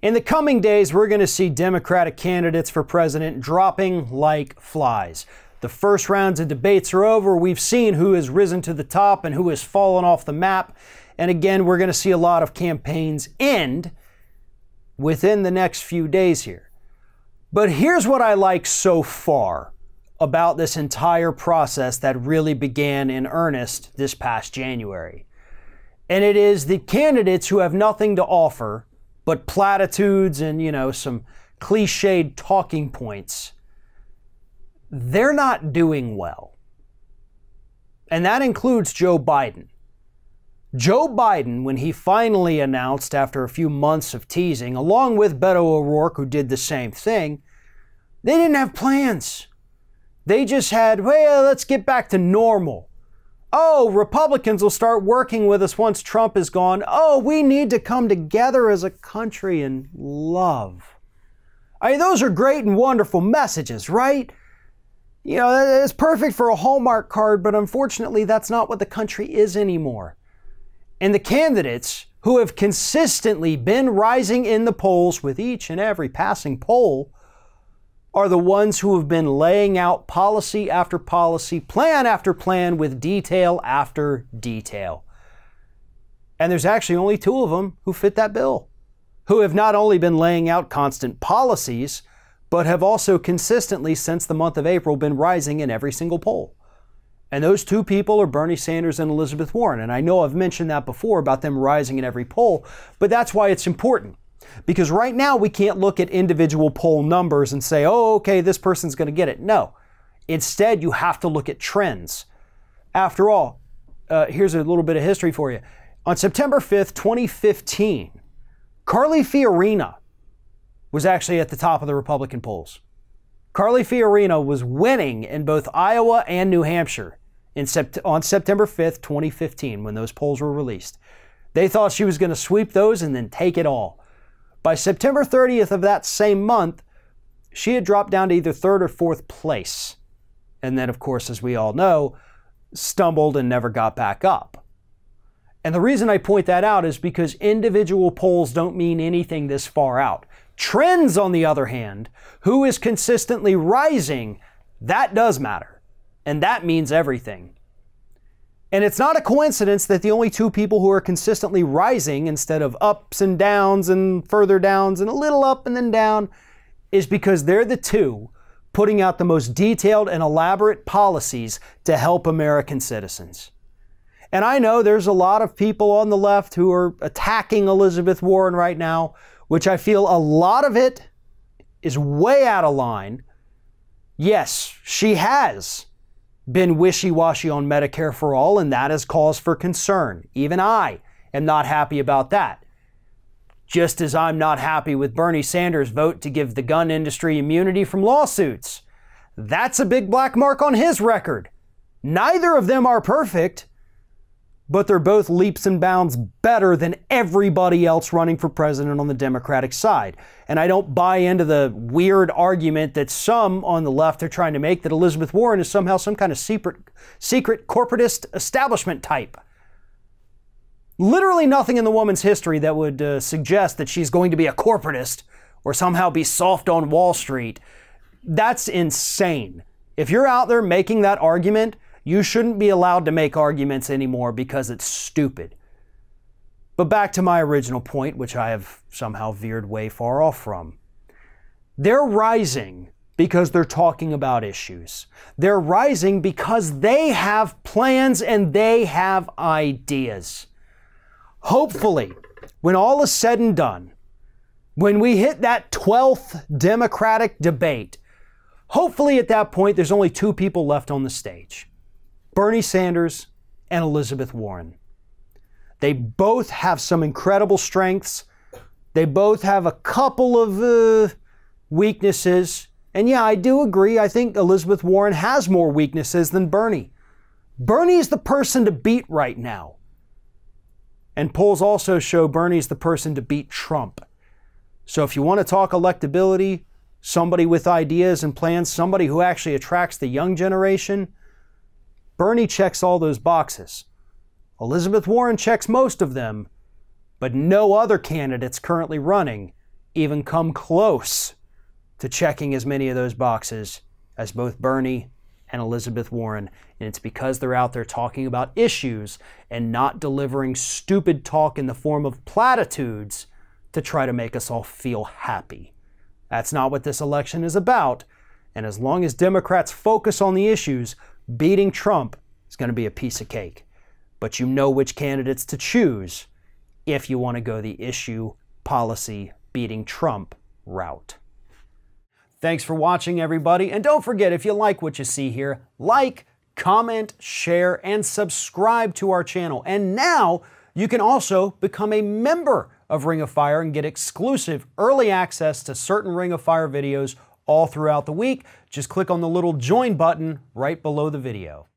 In the coming days, we're going to see Democratic candidates for president dropping like flies. The first rounds of debates are over. We've seen who has risen to the top and who has fallen off the map. And again, we're going to see a lot of campaigns end within the next few days here. But here's what I like so far about this entire process that really began in earnest this past January. And it is the candidates who have nothing to offer but platitudes and, some cliched talking points. They're not doing well. And that includes Joe Biden. Joe Biden, when he finally announced after a few months of teasing, along with Beto O'Rourke, who did the same thing, they didn't have plans. They just had, well, let's get back to normal. Oh, Republicans will start working with us once Trump is gone. Oh, we need to come together as a country and love. Those are great and wonderful messages, right? It's perfect for a Hallmark card, but unfortunately, that's not what the country is anymore. And the candidates who have consistently been rising in the polls with each and every passing poll are the ones who have been laying out policy after policy, plan after plan, with detail after detail. And there's actually only two of them who fit that bill, who have not only been laying out constant policies, but have also consistently, since the month of April, been rising in every single poll. And those two people are Bernie Sanders and Elizabeth Warren. And I know I've mentioned that before about them rising in every poll, but that's why it's important. Because right now we can't look at individual poll numbers and say, oh, okay, this person's going to get it. No. Instead, you have to look at trends. After all, here's a little bit of history for you. On September 5th, 2015, Carly Fiorina was actually at the top of the Republican polls. Carly Fiorina was winning in both Iowa and New Hampshire on September 5th, 2015, when those polls were released. They thought she was going to sweep those and then take it all. By September 30th of that same month, she had dropped down to either third or fourth place. And then, of course, as we all know, stumbled and never got back up. And the reason I point that out is because individual polls don't mean anything this far out. Trends, on the other hand, who is consistently rising, that does matter. And that means everything. And it's not a coincidence that the only two people who are consistently rising instead of ups and downs and further downs and a little up and then down is because they're the two putting out the most detailed and elaborate policies to help American citizens. And I know there's a lot of people on the left who are attacking Elizabeth Warren right now, which I feel a lot of it is way out of line. Yes, she has been wishy-washy on Medicare for all, and that is cause for concern. Even I am not happy about that. Just as I'm not happy with Bernie Sanders' vote to give the gun industry immunity from lawsuits. That's a big black mark on his record. Neither of them are perfect, but they're both leaps and bounds better than everybody else running for president on the Democratic side. And I don't buy into the weird argument that some on the left are trying to make that Elizabeth Warren is somehow some kind of secret corporatist establishment type. Literally nothing in the woman's history that would suggest that she's going to be a corporatist or somehow be soft on Wall Street. That's insane. If you're out there making that argument, you shouldn't be allowed to make arguments anymore because it's stupid. But back to my original point, which I have somehow veered way far off from. They're rising because they're talking about issues. They're rising because they have plans and they have ideas. Hopefully, when all is said and done, when we hit that 12th Democratic debate, hopefully at that point there's only two people left on the stage. Bernie Sanders and Elizabeth Warren. They both have some incredible strengths. They both have a couple of weaknesses. And yeah, I do agree. I think Elizabeth Warren has more weaknesses than Bernie. Bernie's the person to beat right now. And polls also show Bernie's the person to beat Trump. So if you want to talk electability, somebody with ideas and plans, somebody who actually attracts the young generation, Bernie checks all those boxes. Elizabeth Warren checks most of them, but no other candidates currently running even come close to checking as many of those boxes as both Bernie and Elizabeth Warren. And it's because they're out there talking about issues and not delivering stupid talk in the form of platitudes to try to make us all feel happy. That's not what this election is about. And as long as Democrats focus on the issues, beating Trump is going to be a piece of cake. But you know which candidates to choose if you want to go the issue, policy, beating Trump route. Thanks for watching, everybody. And don't forget, if you like what you see here, like, comment, share, and subscribe to our channel. And now you can also become a member of Ring of Fire and get exclusive early access to certain Ring of Fire videos all throughout the week. Just click on the little join button right below the video.